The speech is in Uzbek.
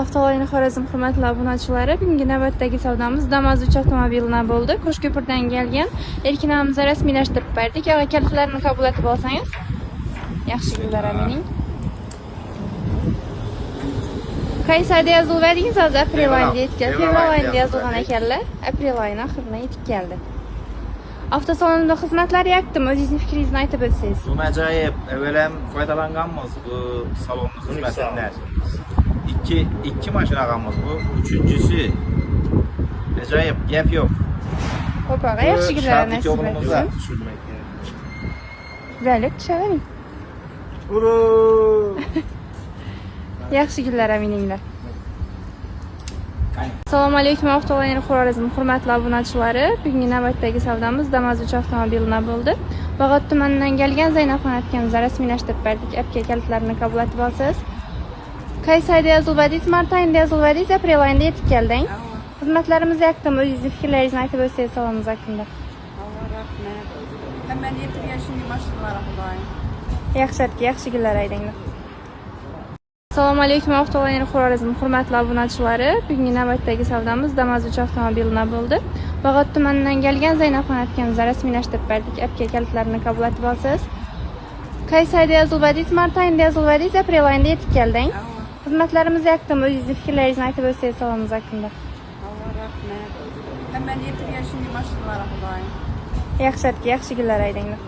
Avtolayni Xorazm hurmatli obunachilari, bugungi navbatdagi savdomiz Damas 3 avtomobilidan bo'ldi. Qo'shko'pirdan kelgan erkinamizni rasmiylashtirib berdik. Yog'i kalitlarini qabul etib olsangiz. Yaxshi kunlar amining. Qaysi oyda yozilgan? Hozir aprel oyida yetgan. Fevral oyida yozilgan ekanlar. Aprel oyining oxirida yetib keldi. Avtosalonda xizmatlar yakdimi? O'zingizning fikringizni aytib o'tsangiz. Ajoyib. Avvalam foydalanganmiz bu salonning xizmatidan. İki maşın ağamız bu. Üçüncüsü ajoyib, gap yo'q. Xo'p, yaxshi kunlar nasib etsin. Güzellik tushadimi? Yaxshi kunlar amininglar. Assalomu alaykum Avtolayni Xorazm hurmatli obunachilari. Bugungi navbatdagi savdomiz Damas 3 avtomobilidan bo'ldi. Bag'ot tumanidan kelgan Zaynabxon akamizni rasmiylashtirib berdik. Apga kalitlarini qabul etib olsangiz. Qaysi oyda yozilgan? Mart oyida yozilgan, aprel oyida yetib kelding. Xizmatlarimiz yakdimi? O'zingizning fikrlaringizni aytib o'tsangiz salonimiz haqida. Allah rahmet. Hemen yetirgan shunday mashinalar Xudoyim. Yaxshi kunlar aydinglar. Assalomu alaykum Avtolayni Xorazm hurmatli obunachilari. Bugungi navbatdagi savdomiz Damas 3 avtomobilidan bo'ldi. Bag'ot tumanidan kelgan Zaynabxon akamizni rasmiylashtirib berdik. Apga kalitlarini qabul etib olsangiz. Qaysi oyda yozilgan? Mart oyida yozilgan, aprel oyida yetib kelding. Xizmatlarimiz yakdimi? O'zingizning fikrlaringizni aytib o'tsangiz salonimiz haqida. Allah rahmet. Hemen yetirgan shunday mashinalar Xudoyim. Yaxshi kunlar aydinglar.